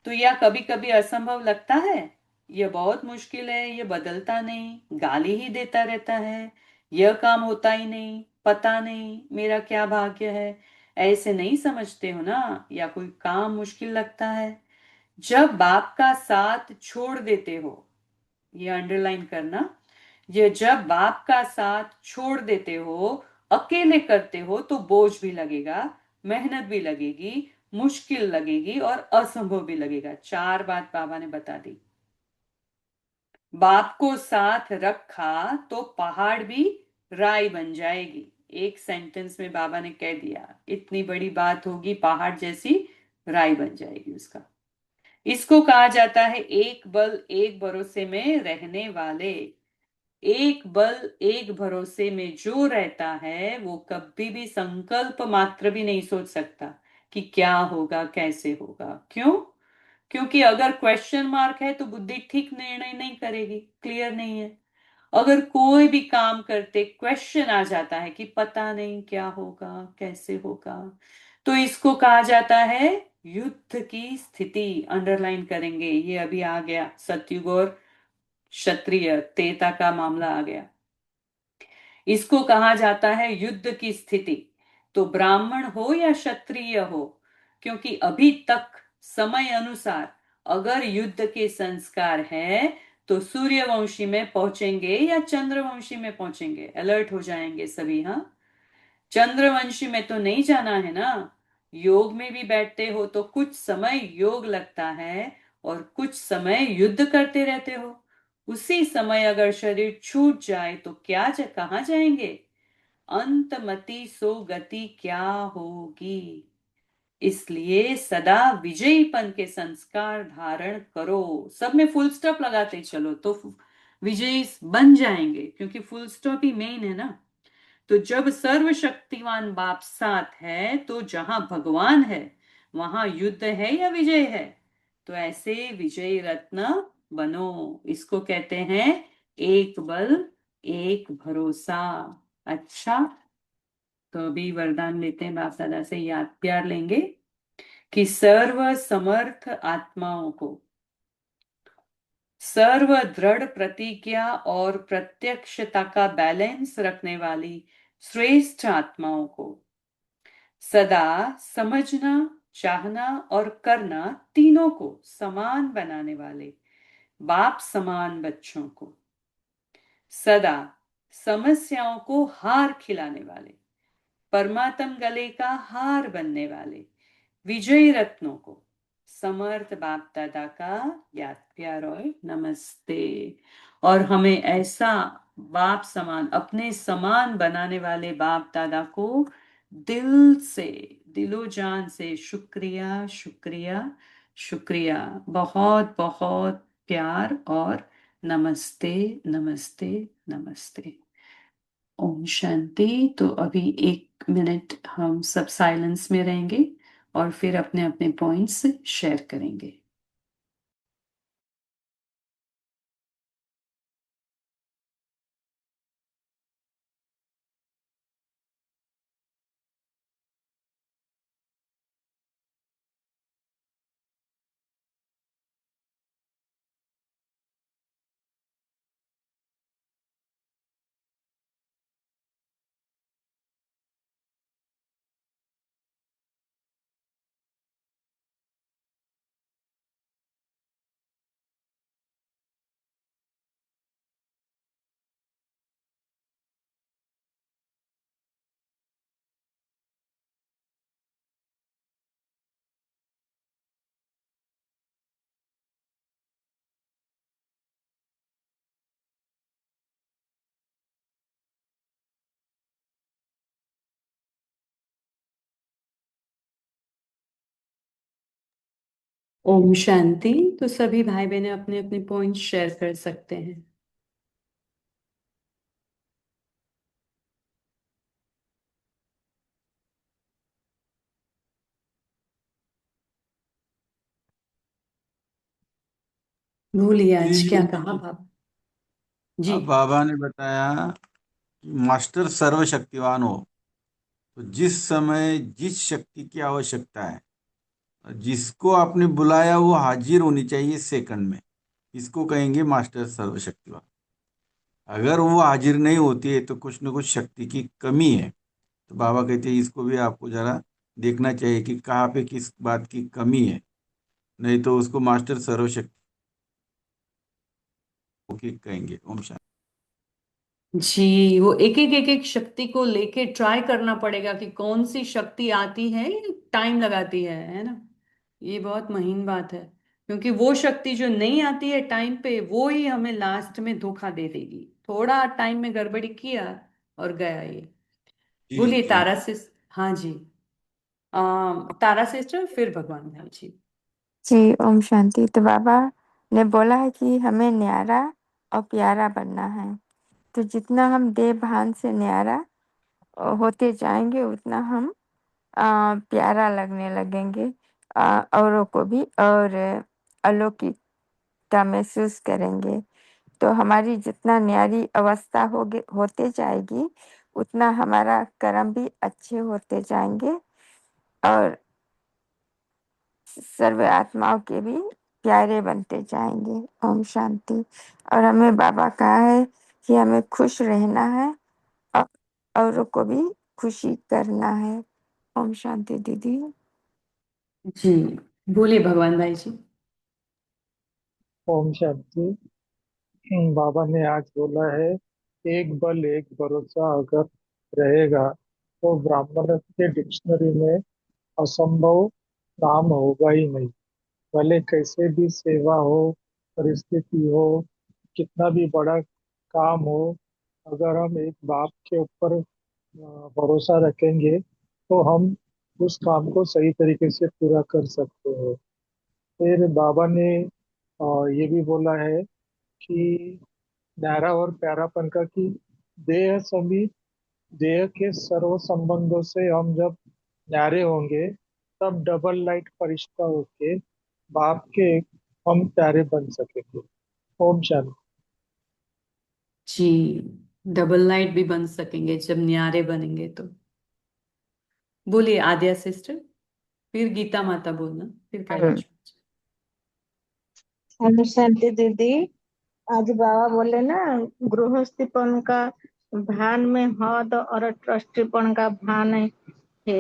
तो यह कभी कभी असंभव लगता है, यह बहुत मुश्किल है, यह बदलता नहीं, गाली ही देता रहता है, यह काम होता ही नहीं, पता नहीं मेरा क्या भाग्य है। ऐसे नहीं समझते हो ना, या कोई काम मुश्किल लगता है। जब बाप का साथ छोड़ देते हो, ये अंडरलाइन करना, ये जब बाप का साथ छोड़ देते हो, अकेले करते हो, तो बोझ भी लगेगा, मेहनत भी लगेगी, मुश्किल लगेगी और असंभव भी लगेगा। चार बात बाबा ने बता दी। बाप को साथ रखा तो पहाड़ भी राई बन जाएगी। एक सेंटेंस में बाबा ने कह दिया, इतनी बड़ी बात होगी, पहाड़ जैसी राई बन जाएगी उसका। इसको कहा जाता है एक बल एक भरोसे में रहने वाले। एक बल एक भरोसे में जो रहता है वो कभी भी संकल्प मात्र भी नहीं सोच सकता कि क्या होगा कैसे होगा। क्यों? क्योंकि अगर क्वेश्चन मार्क है तो बुद्धि ठीक निर्णय नहीं करेगी, क्लियर नहीं है। अगर कोई भी काम करते क्वेश्चन आ जाता है कि पता नहीं क्या होगा कैसे होगा, तो इसको कहा जाता है युद्ध की स्थिति। अंडरलाइन करेंगे, ये अभी आ गया, सतयुग और क्षत्रिय तेता का मामला आ गया। इसको कहा जाता है युद्ध की स्थिति। तो ब्राह्मण हो या क्षत्रिय हो, क्योंकि अभी तक समय अनुसार अगर युद्ध के संस्कार है तो सूर्यवंशी में पहुंचेंगे या चंद्रवंशी में पहुंचेंगे, अलर्ट हो जाएंगे सभी। हाँ, चंद्रवंशी में तो नहीं जाना है ना। योग में भी बैठते हो तो कुछ समय योग लगता है और कुछ समय युद्ध करते रहते हो। उसी समय अगर शरीर छूट जाए तो क्या कहाँ जाएंगे? अंतमति सो गति क्या होगी। इसलिए सदा विजयीपन के संस्कार धारण करो। सब में फुल स्टॉप लगाते चलो तो विजयी बन जाएंगे, क्योंकि फुल स्टॉप ही मेन है ना। तो जब सर्वशक्तिमान बाप साथ है तो जहां भगवान है वहां युद्ध है या विजय है। तो ऐसे विजयी रत्न बनो। इसको कहते हैं एक बल एक भरोसा। अच्छा, तो अभी वरदान लेते हैं, बाप दादा से याद प्यार लेंगे कि सर्व समर्थ आत्माओं को, सर्व दृढ़ प्रतिज्ञा और प्रत्यक्षता का बैलेंस रखने वाली श्रेष्ठ आत्माओं को सदा समझना, चाहना और करना तीनों को समान बनाने वाले बाप समान बच्चों को, सदा समस्याओं को हार खिलाने वाले परमात्म गले का हार बनने वाले विजयी रत्नों को समर्थ बाप दादा का याद प्यार और नमस्ते। और हमें ऐसा बाप समान, अपने समान बनाने वाले बाप दादा को दिल से, दिलो जान से शुक्रिया शुक्रिया शुक्रिया, बहुत बहुत प्यार और नमस्ते नमस्ते नमस्ते। ओम शांति। तो अभी 1 मिनट हम सब साइलेंस में रहेंगे और फिर अपने अपने पॉइंट्स शेयर करेंगे। ओम शांति। तो सभी भाई बहनें अपने अपने पॉइंट्स शेयर कर सकते हैं। भूलिए आज क्या जी। कहा बाबा जी। अब बाबा ने बताया कि मास्टर सर्वशक्तिवान हो, तो जिस समय जिस शक्ति की आवश्यकता है, जिसको आपने बुलाया वो हाजिर होनी चाहिए सेकंड में। इसको कहेंगे मास्टर सर्वशक्तिवान। अगर वो हाजिर नहीं होती है तो कुछ न कुछ शक्ति की कमी है। तो बाबा कहते हैं इसको भी आपको जरा देखना चाहिए कि कहाँ पे किस बात की कमी है, नहीं तो उसको मास्टर सर्वशक्ति कहेंगे। ओम शांति। जी, वो एक एक शक्ति को लेके ट्राई करना पड़ेगा कि कौन सी शक्ति आती है, टाइम लगाती है ना। ये बहुत महीन बात है, क्योंकि वो शक्ति जो नहीं आती है टाइम पे, वो ही हमें लास्ट में धोखा दे देगी। थोड़ा टाइम में गड़बड़ी किया और गया ये। जी बोलिए जी। तारा से। हाँ जी। तारा सिस्टर, फिर भगवान भाई जी। जी ओम शांति। तो बाबा ने बोला है कि हमें न्यारा और प्यारा बनना है। तो जितना हम देह भान से न्यारा होते जाएंगे उतना हम प्यारा लगने लगेंगे औरों को भी, और अलौकिकता महसूस करेंगे। तो हमारी जितना न्यारी अवस्था होते जाएगी उतना हमारा कर्म भी अच्छे होते जाएंगे और सर्व आत्माओं के भी प्यारे बनते जाएंगे। ओम शांति। और हमें बाबा कहा है कि हमें खुश रहना है और औरों को भी खुशी करना है। ओम शांति दीदी। जी, बोलिए भगवान भाई जी। ओम शांति। बाबा ने आज बोला है, एक बल एक भरोसा अगर रहेगा तो ब्राह्मण के डिक्शनरी में असंभव नाम होगा ही नहीं। भले कैसे भी सेवा हो, परिस्थिति हो, कितना भी बड़ा काम हो, अगर हम एक बाप के ऊपर भरोसा रखेंगे तो हम उस काम को सही तरीके से पूरा कर सकते हैं। फिर बाबा ने ये भी बोला है कि न्यारा और प्यारापन का, कि देह समित देह के सर्व संबंधों से हम जब न्यारे होंगे तब डबल लाइट फरिश्ता होके बाप के हम प्यारे बन सकेंगे। ओम शांति। जी, डबल नाइट भी बन सकेंगे जब न्यारे बनेंगे तो। बोलिए आद्या सिस्टर, फिर गीता माता बोलना, फिर कैलाश। हेलो शांति दीदी। आज बाबा बोले ना, गृहस्थीपन का भान में हद और ट्रस्टीपन का भान है।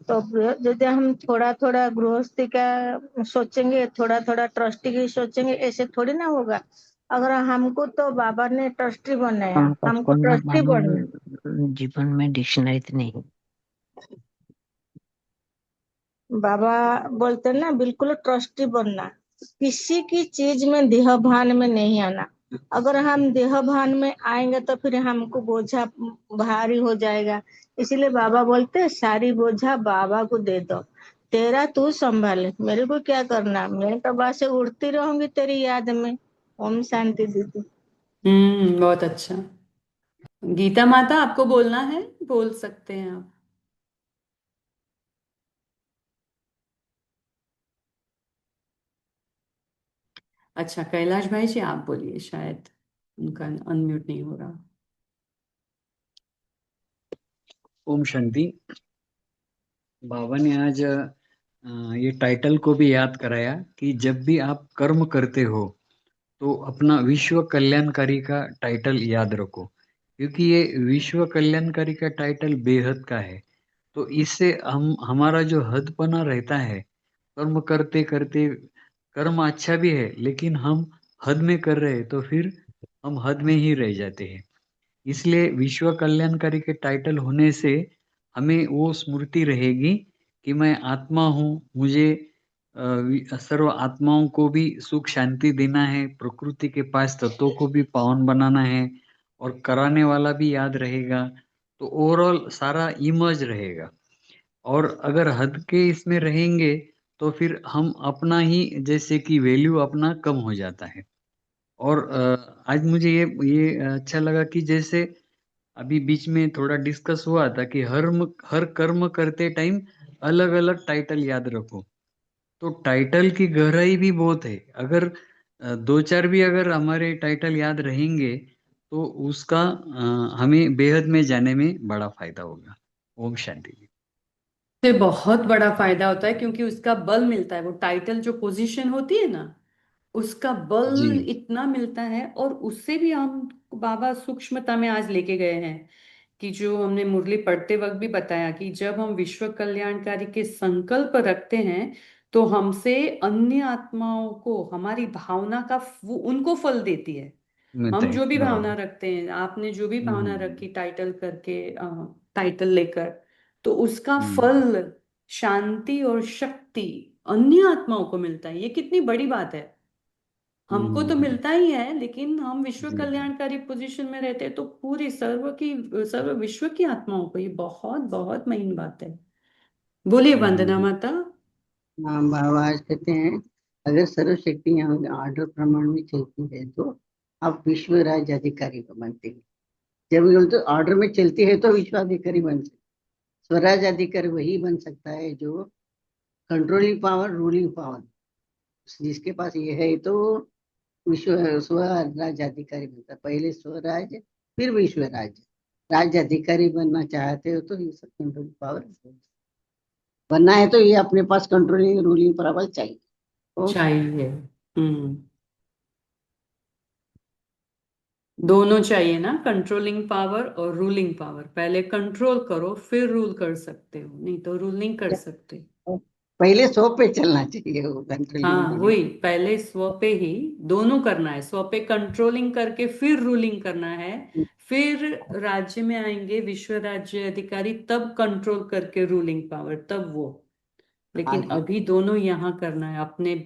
तो यदि हम थोड़ा थोड़ा गृहस्थी का सोचेंगे, थोड़ा थोड़ा ट्रस्टी की सोचेंगे, ऐसे थोड़ी ना होगा। अगर हमको तो बाबा ने ट्रस्टी बनाया, हमको संपूर्ण ट्रस्टी बनना। मानव जीवन में डिक्शनरी नहीं। बाबा बोलते हैं ना, बिल्कुल ट्रस्टी बनना, किसी की चीज में देह भान में नहीं आना। अगर हम देह भान में आएंगे तो फिर हमको बोझा भारी हो जाएगा। इसलिए बाबा बोलते हैं, सारी बोझा बाबा को दे दो, तेरा तू संभाले, मेरे को क्या करना, मैं तो बस उड़ती रहूंगी तेरी याद में। ओम शांति दीदी। बहुत अच्छा। गीता माता, आपको बोलना है, बोल सकते हैं आप। अच्छा, कैलाश भाई जी आप बोलिए, शायद उनका अनम्यूट नहीं हो रहा। ओम शांति। बाबा ने आज ये टाइटल को भी याद कराया कि जब भी आप कर्म करते हो तो अपना विश्व कल्याणकारी का टाइटल याद रखो, क्योंकि ये विश्व कल्याणकारी का टाइटल बेहद का है। तो इससे हम हमारा जो हदपना रहता है, कर्म करते करते, कर्म अच्छा भी है लेकिन हम हद में कर रहे हैं तो फिर हम हद में ही रह जाते हैं। इसलिए विश्व कल्याणकारी के टाइटल होने से हमें वो स्मृति रहेगी कि मैं आत्मा हूँ, मुझे सर्व आत्माओं को भी सुख शांति देना है, प्रकृति के पास तत्वों को भी पावन बनाना है, और कराने वाला भी याद रहेगा। तो ओवरऑल सारा इमर्ज रहेगा। और अगर हद के इसमें रहेंगे तो फिर हम अपना ही, जैसे कि वैल्यू अपना कम हो जाता है। और आज मुझे ये अच्छा लगा कि जैसे अभी बीच में थोड़ा डिस्कस हुआ था कि हर कर्म करते टाइम अलग अलग टाइटल याद रखो। तो टाइटल की गहराई भी बहुत है। अगर दो चार भी अगर हमारे टाइटल याद रहेंगे तो उसका हमें बेहद में जाने में बड़ा फायदा होगा। ओम शांति। से बहुत बड़ा फायदा होता है, क्योंकि उसका बल मिलता है, वो टाइटल जो पोजीशन होती है ना, उसका जी। बल इतना मिलता है। और उससे भी हम, बाबा सूक्ष्मता में आज लेके गए हैं कि जो हमने मुरली पढ़ते वक्त भी बताया कि जब हम विश्व कल्याणकारी के संकल्प रखते हैं तो हमसे अन्य आत्माओं को हमारी भावना का उनको फल देती है। मिलता हम है जो भी भावना बराबर। रखते हैं, आपने जो भी भावना हम्म। रखी टाइटल करके, टाइटल लेकर, तो उसका हम्म। फल शांति और शक्ति अन्य आत्माओं को मिलता है। ये कितनी बड़ी बात है। हमको तो हम्म। मिलता ही है, लेकिन हम विश्व जी जी। कल्याणकारी पोजीशन में रहते हैं तो पूरी सर्व विश्व की आत्माओं को, ये बहुत बहुत महीन बात है। बोलिए वंदना हम्म। माता। हाँ, बाबा आज कहते हैं, अगर सर्वशक्ति यहाँ ऑर्डर प्रमाण में चलती है तो आप विश्व राज्य अधिकारी को बनते हैं। जब ये बोलते ऑर्डर में चलती है तो विश्वाधिकारी बन सकते। स्वराज अधिकारी वही बन सकता है जो कंट्रोलिंग पावर, रूलिंग पावर जिसके पास ये है, तो विश्व स्वराज अधिकारी बनता है। पहले स्वराज, फिर विश्व राज्य। राज्य अधिकारी बनना चाहते हो तो ये सब कंट्रोलिंग पावर बनना है, तो ये अपने पास कंट्रोलिंग रूलिंग पावर चाहिए। ओम शांति। चाहिए। हम्म। दोनों चाहिए ना, कंट्रोलिंग पावर और रूलिंग पावर। पहले कंट्रोल करो फिर रूल कर सकते हो, नहीं तो रूल नहीं कर सकते। पहले सौ पे चलना चाहिए, वो कंट्रोलिंग हाँ, रूलिंग। वही पहले स्व पे ही दोनों करना है। स्व पे कंट्रोलिंग करके फिर रूलिंग करना है। फिर राज्य में आएंगे विश्व राज्य अधिकारी, तब कंट्रोल करके रूलिंग पावर, तब वो। हाँ लेकिन जी। अभी दोनों यहाँ करना है अपने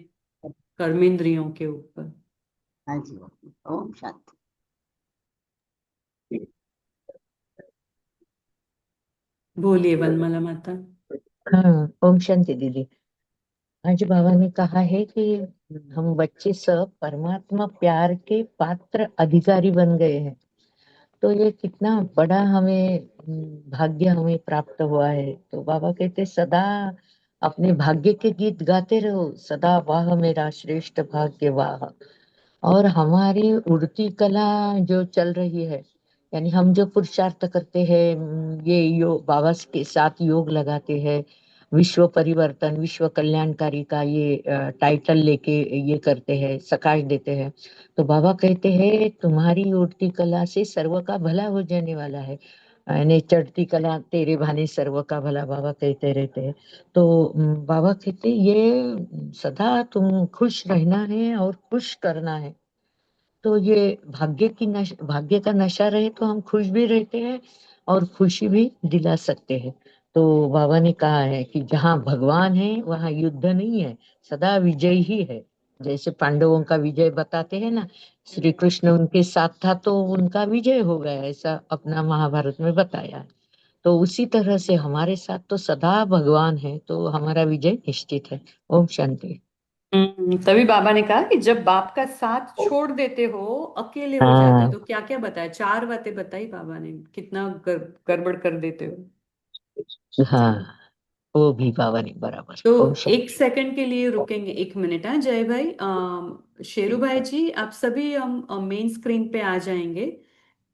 कर्मेंद्रियों के ऊपर। हाँ जी। ओम शांति। बोलिए वनमाला माता। हाँ, ओम शांति दीदी। आज बाबा ने कहा है कि हम बच्चे सब परमात्मा प्यार के पात्र अधिकारी बन गए हैं। तो ये कितना बड़ा हमें भाग्य हमें प्राप्त हुआ है। तो बाबा कहते सदा अपने भाग्य के गीत गाते रहो, सदा वाह मेरा श्रेष्ठ भाग्य वाह। और हमारी उड़ती कला जो चल रही है, यानी हम जो पुरुषार्थ करते हैं, ये योग बाबा के साथ योग लगाते हैं, विश्व परिवर्तन विश्व कल्याणकारी का ये टाइटल लेके ये करते हैं, सकाश देते हैं। तो बाबा कहते हैं तुम्हारी उड़ती कला से सर्व का भला हो जाने वाला है। यानी चढ़ती कला तेरे भाने सर्व का भला, बाबा कहते रहते हैं। तो बाबा कहते ये सदा तुम खुश रहना है और खुश करना है। तो ये भाग्य का नशा रहे तो हम खुश भी रहते हैं और खुशी भी दिला सकते हैं। तो बाबा ने कहा है कि जहाँ भगवान है वहाँ युद्ध नहीं है, सदा विजय ही है। जैसे पांडवों का विजय बताते हैं ना, श्री कृष्ण उनके साथ था तो उनका विजय हो गया, ऐसा अपना महाभारत में बताया है। तो उसी तरह से हमारे साथ तो सदा भगवान है, तो हमारा विजय निश्चित है। ओम शांति। तभी बाबा ने कहा कि जब बाप का साथ छोड़ देते हो, अकेले हो जाते हो, हाँ तो क्या क्या बताया, 4 बातें बताई बाबा ने, कितना गड़बड़ कर देते हो। हाँ, वो भी बाबा ने बराबर। तो ओम शांति। 1 सेकंड के लिए रुकेंगे, 1 मिनट। हाँ जय भाई, शेरू भाई जी, आप सभी हम मेन स्क्रीन पे आ जाएंगे,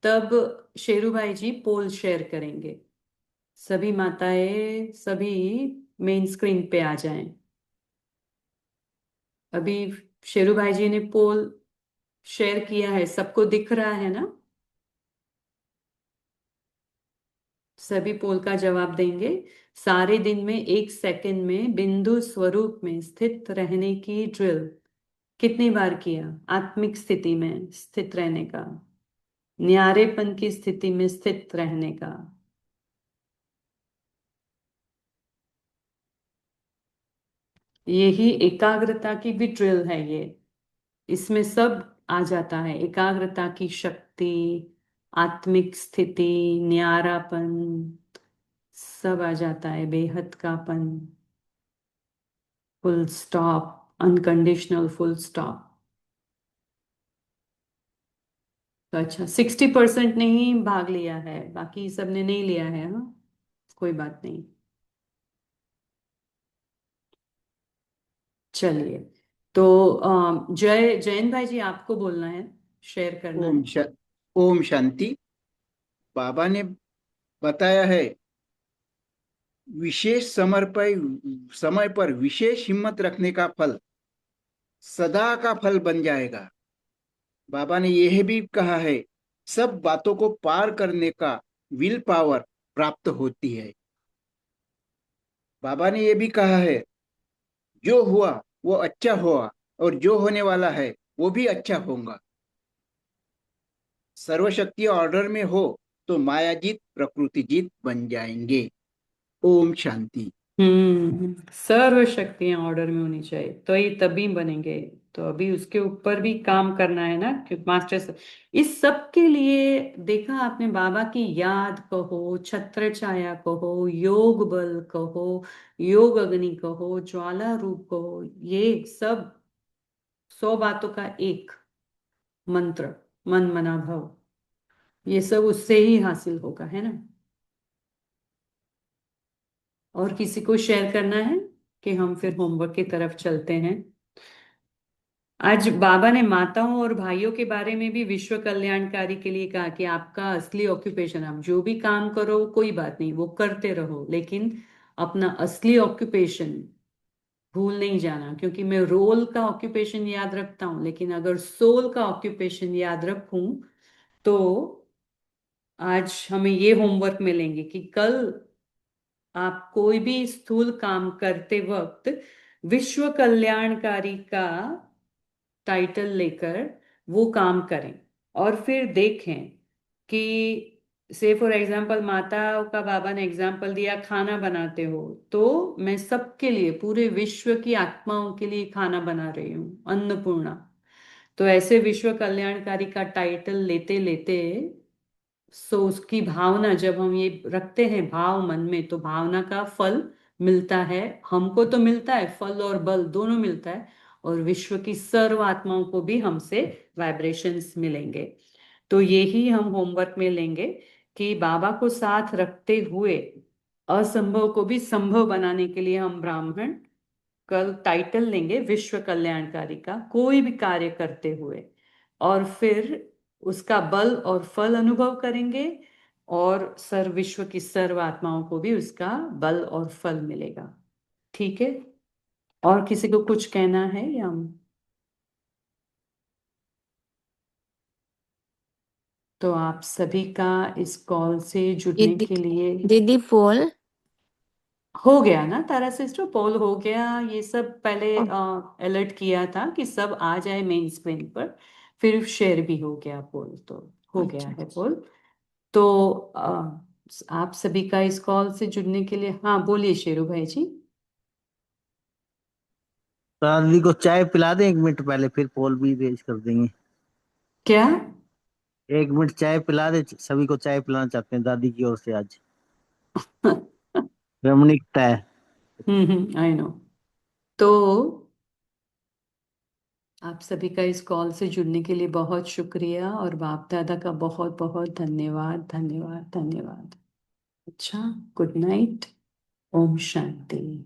तब शेरू भाई जी पोल शेयर करेंगे। सभी माताएं, सभी मेन स्क्रीन पे आ जाएं। अभी शेरू भाई जी ने पोल शेयर किया है, सबको दिख रहा है ना? सभी पोल का जवाब देंगे। सारे दिन में 1 सेकंड में बिंदु स्वरूप में स्थित रहने की ड्रिल कितनी बार किया? आत्मिक स्थिति में स्थित रहने का, न्यारेपन की स्थिति में स्थित रहने का। यही एकाग्रता की भी ड्रिल है ये। इसमें सब आ जाता है, एकाग्रता की शक्ति, आत्मिक स्थिति, न्यारापन, सब आ जाता है, बेहद Kapan, full stop, unconditional full stop. तो अच्छा, 60% ने ही भाग लिया है, बाकी सबने नहीं लिया है। हाँ, कोई बात नहीं। चलिए, तो जैन भाई जी, आपको बोलना है, शेयर करना है। ओम शांति। बाबा ने बताया है विशेष समय पर विशेष हिम्मत रखने का फल सदा का फल बन जाएगा। बाबा ने यह भी कहा है सब बातों को पार करने का विल पावर प्राप्त होती है। बाबा ने यह भी कहा है जो हुआ वो अच्छा हुआ और जो होने वाला है वो भी अच्छा होगा। सर्वशक्ति ऑर्डर में हो तो माया जीत प्रकृति जीत बन जाएंगे। ओम शांति। सर्व शक्तियां ऑर्डर में होनी चाहिए, तो ये तभी बनेंगे। तो अभी उसके ऊपर भी काम करना है ना, क्योंकि मास्टर इस सब के लिए, देखा आपने, बाबा की याद कहो, छत्र छाया कहो, योग बल कहो, योग अग्नि कहो, ज्वाला रूप कहो, ये सब 100 बातों का एक मंत्र, मन मना भव, ये सब उससे ही हासिल होगा, है ना? और किसी को शेयर करना है कि हम फिर होमवर्क की तरफ चलते हैं? आज बाबा ने माताओं और भाइयों के बारे में भी विश्व कल्याणकारी के लिए कहा कि आपका असली ऑक्यूपेशन, आप जो भी काम करो कोई बात नहीं, वो करते रहो, लेकिन अपना असली ऑक्यूपेशन भूल नहीं जाना। क्योंकि मैं रोल का ऑक्यूपेशन याद रखता हूं, लेकिन अगर सोल का ऑक्यूपेशन याद रखूं, तो आज हमें ये होमवर्क मिलेंगे कि कल आप कोई भी स्थूल काम करते वक्त विश्व कल्याणकारी का टाइटल लेकर वो काम करें, और फिर देखें कि, से फॉर एग्जाम्पल, माता का बाबा ने एग्जाम्पल दिया, खाना बनाते हो, तो मैं सबके लिए, पूरे विश्व की आत्माओं के लिए खाना बना रही हूँ, अन्नपूर्णा। तो ऐसे विश्व कल्याणकारी का टाइटल लेते लेते, सो उसकी भावना जब हम ये रखते हैं भाव मन में, तो भावना का फल मिलता है, हमको तो मिलता है, फल और बल दोनों मिलता है, और विश्व की सर्व आत्माओं को भी हमसे वाइब्रेशंस मिलेंगे। तो यही हम होमवर्क में लेंगे कि बाबा को साथ रखते हुए असंभव को भी संभव बनाने के लिए हम ब्राह्मण कल टाइटल लेंगे विश्व कल्याणकारी का, कोई भी कार्य करते हुए, और फिर उसका बल और फल अनुभव करेंगे, और सर्व विश्व की सर्व आत्माओं को भी उसका बल और फल मिलेगा। ठीक है? और किसी को कुछ कहना है या? तो आप सभी का इस कॉल से जुड़ने दीदी के लिए दीदी पोल हो गया ना तारा सिस्टर, पोल हो गया। ये सब पहले अलर्ट किया था कि सब आ जाए मेन स्क्रीन पर, फिर शेयर भी हो गया पोल, तो हो गया अच्छा है पोल। तो आप सभी का इस कॉल से जुड़ने के लिए, हाँ बोलिए शेरू भाई जी। तो आदमी को चाय पिला दें 1 मिनट पहले, फिर पोल भी रेज कर देंगे। क्या? 1 मिनट चाय पिला दे, सभी को चाय पिलाना चाहते हैं दादी की ओर से आज। रमणीकता है। I know. तो आप सभी का इस कॉल से जुड़ने के लिए बहुत शुक्रिया, और बाप दादा का बहुत बहुत धन्यवाद धन्यवाद धन्यवाद। अच्छा, good night, Om Shanti.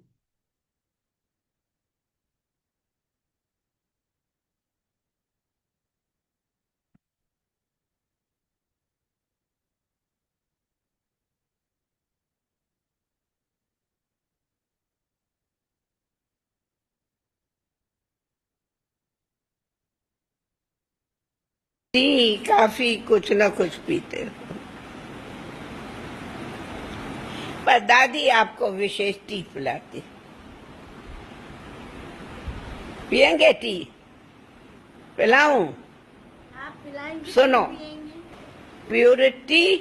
T काफी कुछ न कुछ पीते हो, पर दादी आपको विशेष टी पिलाती। पियेंगे टी? पिलाऊं? सुनो, प्योरिटी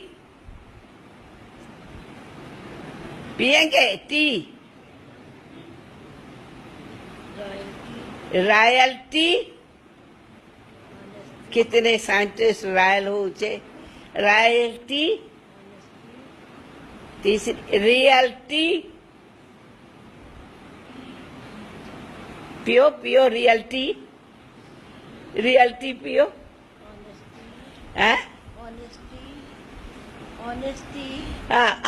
पियेंगे टी? रॉयल्टी? कितने साइंटिस्ट रॉयल हो चे? रॉयल्टी? तीसरी रियल्टी? पियो पियो रियल्टी, रियल्टी पियो। हाँ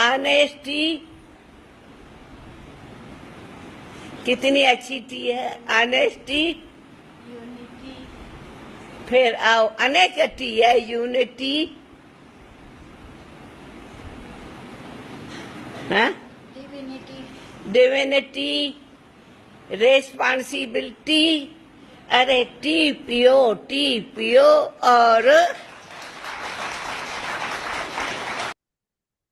ऑनेस्टी कितनी अच्छी टी है, ऑनेस्टी। फिर आओ अनेकटी है, यूनिटी। हाँ डिविनिटी, रेस्पॉन्सिबिलिटी। अरे टी पियो और